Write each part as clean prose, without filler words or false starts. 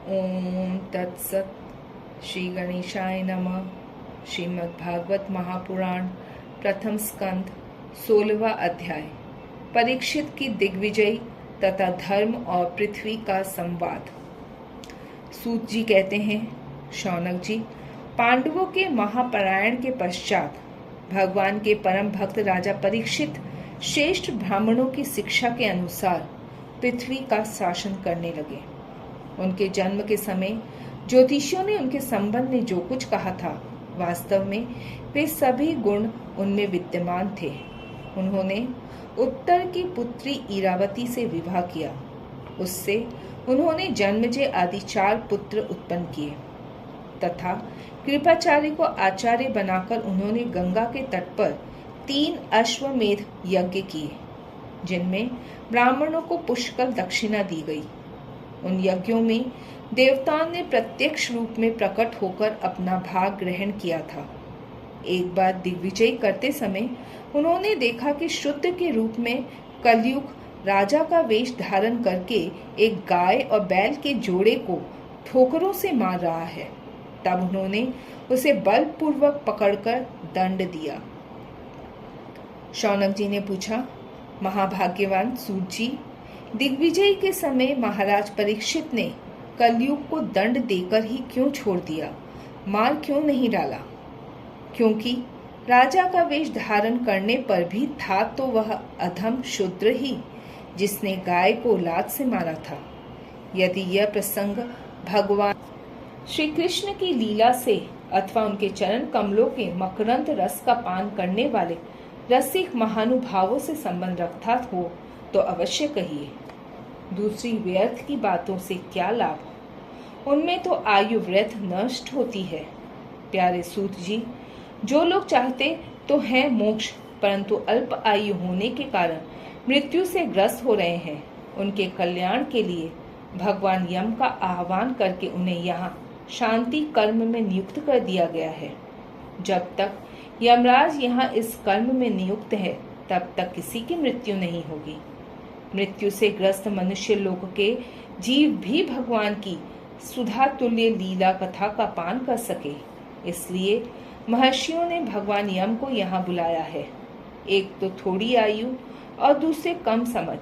ओम तत्सत। श्री गणेशाय नमः। श्रीमद् भागवत महापुराण प्रथम स्कंद 16वां अध्याय। परीक्षित की दिग्विजय तथा धर्म और पृथ्वी का संवाद। सूत जी कहते हैं, शौनक जी, पांडवों के महापरायण के पश्चात भगवान के परम भक्त राजा परीक्षित श्रेष्ठ ब्राह्मणों की शिक्षा के अनुसार पृथ्वी का शासन करने लगे। उनके जन्म के समय ज्योतिषियों ने उनके संबंध में जो कुछ कहा था, वास्तव में वे सभी गुण उनमें विद्यमान थे। उन्होंने उत्तर की पुत्री इरावती से विवाह किया। उससे उन्होंने जन्मजय आदि 4 पुत्र उत्पन्न किए तथा कृपाचार्य को आचार्य बनाकर उन्होंने गंगा के तट पर 3 अश्वमेध यज्ञ किए, जिनमें ब्राह्मणों को पुष्कल दक्षिणा दी गई। उन यज्ञों में देवताओं ने प्रत्यक्ष रूप में प्रकट होकर अपना भाग ग्रहण किया था। एक बार दिग्विजय करते समय उन्होंने देखा कि शुद्ध के रूप में कलयुग राजा का वेश धारण करके एक गाय और बैल के जोड़े को ठोकरों से मार रहा है। तब उन्होंने उसे बलपूर्वक पकड़कर दंड दिया। शौनक जी ने पूछा, महाभाग्यवान सूत जी, दिग्विजय के समय महाराज परीक्षित ने कलयुग को दंड देकर ही क्यों छोड़ दिया, मार क्यों नहीं डाला? क्योंकि राजा का वेश धारण करने पर भी था तो वह अधम शूद्र ही, जिसने गाय को लात से मारा था। यदि यह प्रसंग भगवान श्री कृष्ण की लीला से अथवा उनके चरण कमलों के मकरंद रस का पान करने वाले रसिक महानुभावों से संबंध रखता हो तो अवश्य कहिए। दूसरी व्यर्थ की बातों से क्या लाभ? उनमें तो आयु व्यर्थ नष्ट होती है। प्यारे सूत जी, जो लोग चाहते तो हैं मोक्ष, परंतु अल्प आयु होने के कारण मृत्यु से ग्रस्त हो रहे हैं, उनके कल्याण के लिए भगवान यम का आह्वान करके उन्हें यहाँ शांति कर्म में नियुक्त कर दिया गया है। जब तक यमराज यहाँ इस कर्म में नियुक्त है, तब तक किसी की मृत्यु नहीं होगी। मृत्यु से ग्रस्त मनुष्य लोक के जीव भी भगवान की सुधा तुल्य लीला कथा का पान कर सके, इसलिए महर्षियों ने भगवान यम को यहाँ बुलाया है। एक तो थोड़ी आयु और दूसरे कम समझ।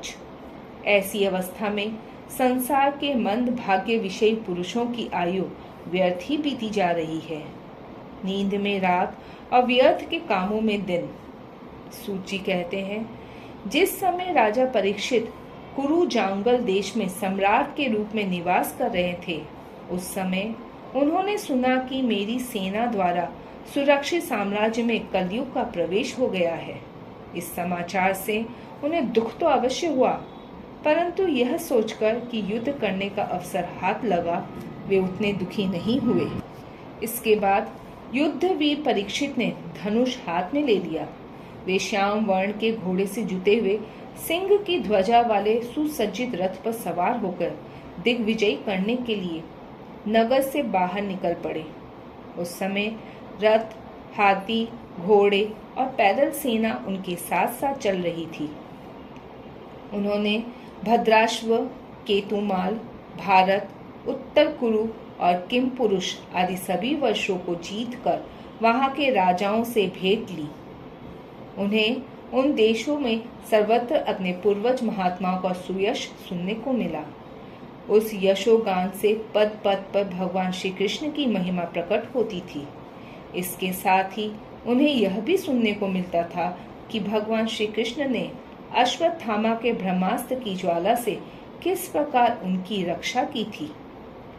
ऐसी अवस्था में संसार के मंद भाग्य विषयी पुरुषों की आयु व्यर्थ ही बीती जा रही है। नींद में रात और व्यर्थ के कामों में दिन। सूची कहते हैं, जिस समय राजा परीक्षित कुरु जांगल देश में सम्राट के रूप में निवास कर रहे थे, उस समय उन्होंने सुना कि मेरी सेना द्वारा सुरक्षित साम्राज्य में कलयुग का प्रवेश हो गया है। इस समाचार से उन्हें दुख तो अवश्य हुआ, परंतु यह सोचकर कि युद्ध करने का अवसर हाथ लगा, वे उतने दुखी नहीं हुए। इसके बाद युद्धवीर परीक्षित ने धनुष हाथ में ले लिया। वे श्याम वर्ण के घोड़े से जुते हुए सिंह की ध्वजा वाले सुसज्जित रथ पर सवार होकर दिग्विजय करने के लिए नगर से बाहर निकल पड़े। उस समय रथ, हाथी, घोड़े और पैदल सेना उनके साथ साथ चल रही थी। उन्होंने भद्राश्व, केतुमाल, भारत, उत्तर कुरु और किम पुरुष आदि सभी वर्षों को जीतकर वहां के राजाओं से भेंट ली। उन्हें उन देशों में सर्वत्र अपने पूर्वज महात्माओं का सुयश सुनने को मिला। उस यशोगान से पद पद पर भगवान श्री कृष्ण की महिमा प्रकट होती थी। इसके साथ ही उन्हें यह भी सुनने को मिलता था कि भगवान श्री कृष्ण ने अश्वत्थामा के ब्रह्मास्त्र की ज्वाला से किस प्रकार उनकी रक्षा की थी।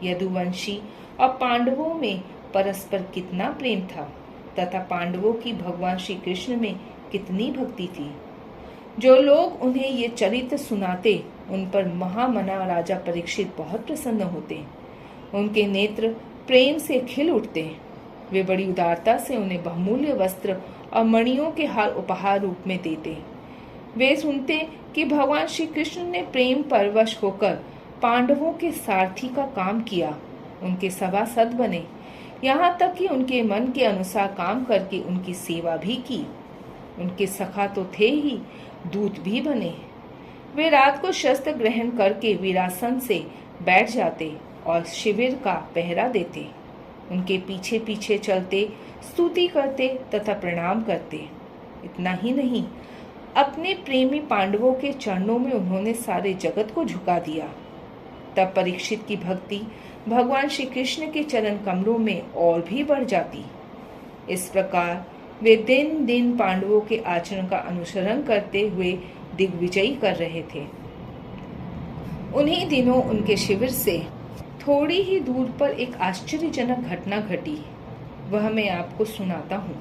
यदुवंशी और पांडवों में परस्पर कितना प्रेम था तथा पांडवों की भगवान श्री कृष्ण में कितनी भक्ति थी। जो लोग उन्हें ये चरित्र सुनाते, उन पर महामना राजा परीक्षित बहुत प्रसन्न होते। उनके नेत्र प्रेम से खिल उठते। वे बड़ी उदारता से उन्हें बहुमूल्य वस्त्र और मणियों के हार उपहार रूप में देते। वे सुनते कि भगवान श्री कृष्ण ने प्रेम परवश होकर पांडवों के सारथी का काम किया, उनके सभासद बने, यहाँ तक कि उनके मन के अनुसार काम करके उनकी सेवा भी की। उनके सखा तो थे ही, दूत भी बने। वे रात को शस्त्र ग्रहण करके वीरासन से बैठ जाते और शिविर का पहरा देते, उनके पीछे पीछे चलते, स्तुति करते तथा प्रणाम करते। इतना ही नहीं, अपने प्रेमी पांडवों के चरणों में उन्होंने सारे जगत को झुका दिया। तब परीक्षित की भक्ति भगवान श्री कृष्ण के चरण कमलों में और भी बढ़ जाती। इस प्रकार वे दिन दिन पांडवों के आचरण का अनुसरण करते हुए दिग्विजयी कर रहे थे। उन्हीं दिनों उनके शिविर से थोड़ी ही दूर पर एक आश्चर्यजनक घटना घटी। वह मैं आपको सुनाता हूँ।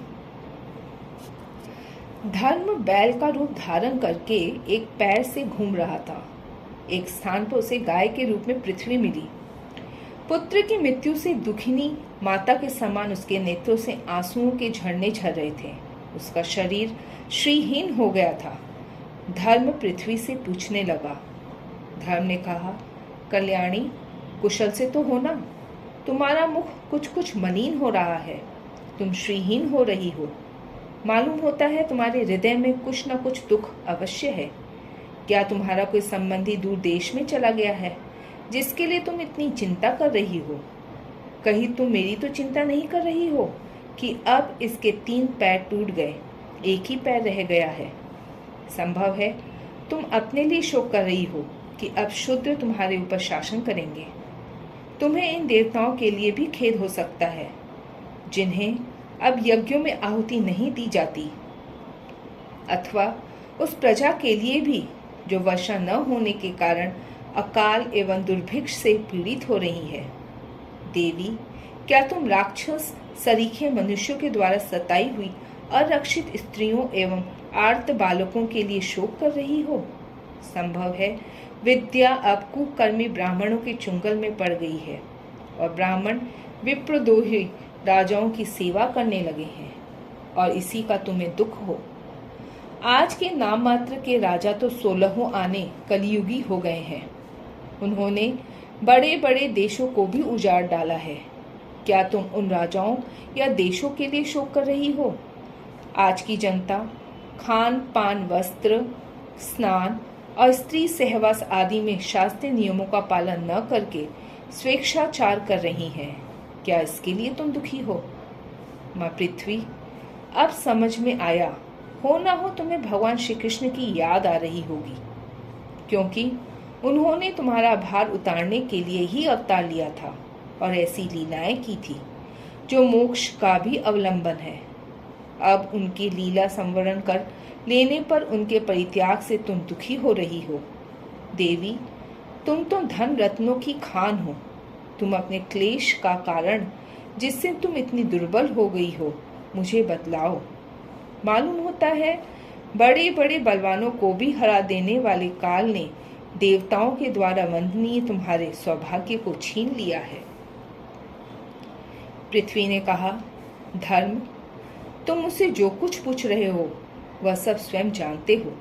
धर्म बैल का रूप धारण करके एक पैर से घूम रहा था। एक स्थान पर उसे गाय के रूप में पृथ्वी मिली। पुत्र की मृत्यु से दुखिनी माता के समान उसके नेत्रों से आंसुओं के झरने झर रहे थे। उसका शरीर श्रीहीन हो गया था। धर्म पृथ्वी से पूछने लगा। धर्म ने कहा, कल्याणी, कुशल से तो हो ना? तुम्हारा मुख कुछ कुछ मलिन हो रहा है। तुम श्रीहीन हो रही हो। मालूम होता है तुम्हारे हृदय में कुछ न कुछ दुख अवश्य है। क्या तुम्हारा कोई संबंधी दूर देश में चला गया है जिसके लिए तुम इतनी चिंता कर रही हो? कहीं तुम मेरी तो चिंता नहीं कर रही हो कि अब इसके 3 पैर टूट गए, एक ही पैर रह गया है? संभव है तुम अपने लिए शोक कर रही हो कि अब शूद्र तुम्हारे ऊपर शासन करेंगे। तुम्हें इन देवताओं के लिए भी खेद हो सकता है जिन्हें अब यज्ञों में आहुति नहीं दी जाती, अथवा उस प्रजा के लिए भी जो वर्षा न होने के कारण अकाल एवं दुर्भिक्ष से पीड़ित हो रही है। देवी, क्या तुम राक्षस सरीखे मनुष्यों के द्वारा सताई हुई अरक्षित स्त्रियों एवं आर्त बालकों के लिए शोक कर रही हो? संभव है विद्या अब कुकर्मी ब्राह्मणों के चुंगल में पड़ गई है और ब्राह्मण विप्रद्रोही राजाओं की सेवा करने लगे हैं और इसी का तुम्हें दुख हो। आज के नाम मात्र के राजा तो 16 आने कलयुगी हो गए हैं। उन्होंने बड़े बड़े देशों को भी उजाड़ डाला है। क्या तुम उन राजाओं या देशों के लिए शोक कर रही हो? आज की जनता खान पान, वस्त्र, स्नान और स्त्री सहवास आदि में शास्त्रीय नियमों का पालन न करके स्वेच्छाचार कर रही है। क्या इसके लिए तुम दुखी हो? माँ पृथ्वी, अब समझ में आया हो ना हो तुम्हें भगवान श्री कृष्ण की याद आ रही होगी, क्योंकि उन्होंने तुम्हारा भार उतारने के लिए ही अवतार लिया था और ऐसी लीलाएं की थी जो मोक्ष का भी अवलंबन है। अब उनकी लीला संवरण कर लेने पर उनके परित्याग से तुम दुखी हो रही हो। देवी, तुम तो धन रत्नों की खान हो। तुम अपने क्लेश का कारण जिससे तुम इतनी दुर्बल हो गई हो मुझे बतलाओ। मालूम होता है बड़े बड़े बलवानों को भी हरा देने वाले काल ने देवताओं के द्वारा वंदनीय तुम्हारे सौभाग्य को छीन लिया है। पृथ्वी ने कहा, धर्म, तुम मुझसे जो कुछ पूछ रहे हो वह सब स्वयं जानते हो।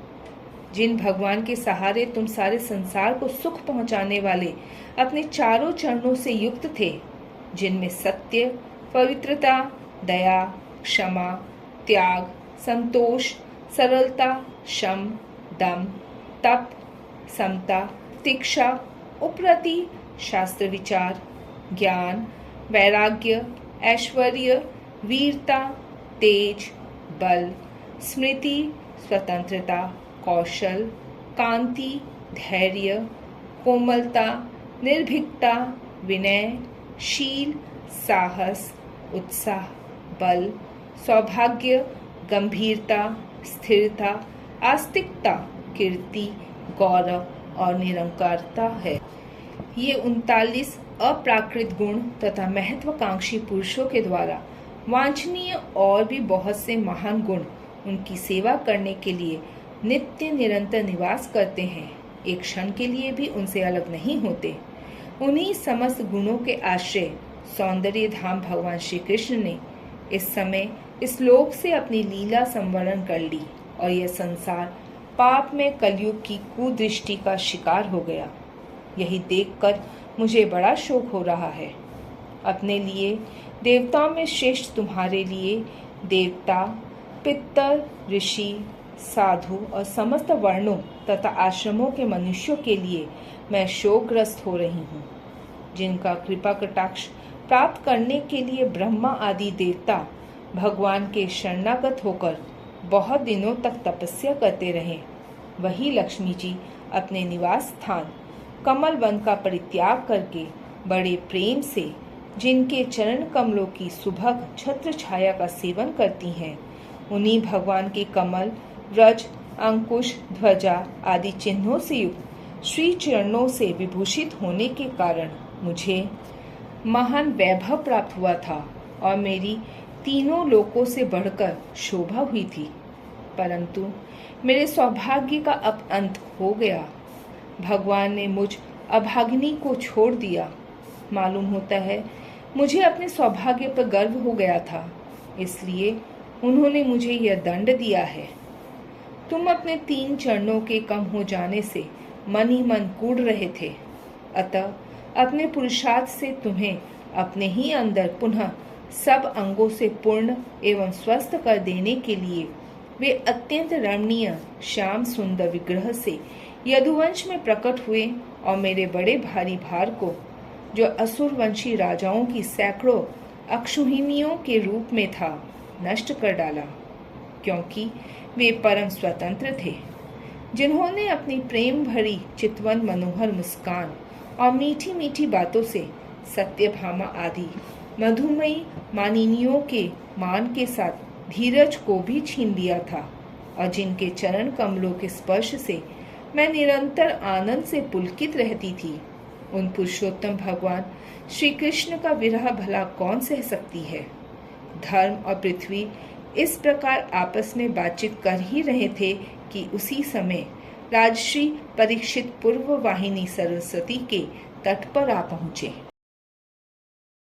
जिन भगवान के सहारे तुम सारे संसार को सुख पहुंचाने वाले अपने चारों चरणों से युक्त थे, जिनमें सत्य, पवित्रता, दया, क्षमा, त्याग, संतोष, सरलता, शम, दम, तप, समता, तिक्षा, उपरति, शास्त्र विचार, ज्ञान, वैराग्य, ऐश्वर्य, वीरता, तेज, बल, स्मृति, स्वतंत्रता, कौशल, कांति, धैर्य, कोमलता, निर्भीकता, विनय, शील, साहस, उत्साह, बल, सौभाग्य, गंभीरता, स्थिरता, आस्तिकता, कीर्ति, गौरव और निरंकारता है। ये 39 अप्राकृत गुण तथा महत्वाकांक्षी पुरुषों के द्वारा वांछनीय और भी बहुत से महान गुण उनकी सेवा करने के लिए नित्य निरंतर निवास करते हैं। एक क्षण के लिए भी उनसे अलग नहीं होते। उन्हीं समस्त गुणों के आश्रय सौंदर्य धाम भगवान श्री कृष्ण ने इस समय इस लोक से अपनी लीला संवरण कर ली और यह संसार पाप में कलयुग की कुदृष्टि का शिकार हो गया। यही देखकर मुझे बड़ा शोक हो रहा है। अपने लिए देवताओं में श्रेष्ठ तुम्हारे लिए देवता, पितर, ऋषि, साधु और समस्त वर्णों तथा आश्रमों के मनुष्यों के लिए मैं शोकग्रस्त हो रही हूँ। जिनका कृपा कटाक्ष प्राप्त करने के लिए ब्रह्मा आदि देवता भगवान के शरणागत होकर बहुत दिनों तक तपस्या करते रहे, वही लक्ष्मी जी अपने निवास स्थान कमल वन का परित्याग करके बड़े प्रेम से जिनके चरण कमलों की सुभग छत्र छाया का सेवन करती हैं, उन्हीं भगवान के कमल, व्रज, अंकुश, ध्वजा आदि चिन्हों से युक्त श्री चरणों से विभूषित होने के कारण मुझे महान वैभव प्राप्त हुआ था और मेरी तीनों लोकों से बढ़कर शोभा हुई थी। परंतु मेरे सौभाग्य का अब अंत हो गया। भगवान ने मुझ अभागिनी को छोड़ दिया। मालूम होता है मुझे अपने सौभाग्य पर गर्व हो गया था, इसलिए उन्होंने मुझे यह दंड दिया है। तुम अपने 3 चरणों के कम हो जाने से मन ही मन कूड़ रहे थे, अतः अपने पुरुषार्थ से तुम्हें अपने ही अंदर पुनः सब अंगों से पूर्ण एवं स्वस्थ कर देने के लिए वे अत्यंत रमणीय श्याम सुंदर विग्रह से यदुवंश में प्रकट हुए और मेरे बड़े भारी भार को, जो असुरवंशी राजाओं की सैकड़ों अक्षौहिणियों के रूप में था, नष्ट कर डाला, क्योंकि वे परम स्वतंत्र थे, जिन्होंने अपनी प्रेम भरी चितवन मनोहर मुस्कान और मीठी मीठी बातों से सत्यभामा आदि मधुमयी मानिनियों के मान के साथ धीरज को भी छीन लिया था, और जिनके चरण कमलों के स्पर्श से मैं निरंतर आनंद से पुलकित रहती थी, उन पुरुषोत्तम भगवान श्री कृष्ण का विरह भला कौन सह सकती है। धर्म और पृथ्वी इस प्रकार आपस में बातचीत कर ही रहे थे कि उसी समय राजश्री परीक्षित पूर्व वाहिनी सरस्वती के तट पर आ पहुंचे।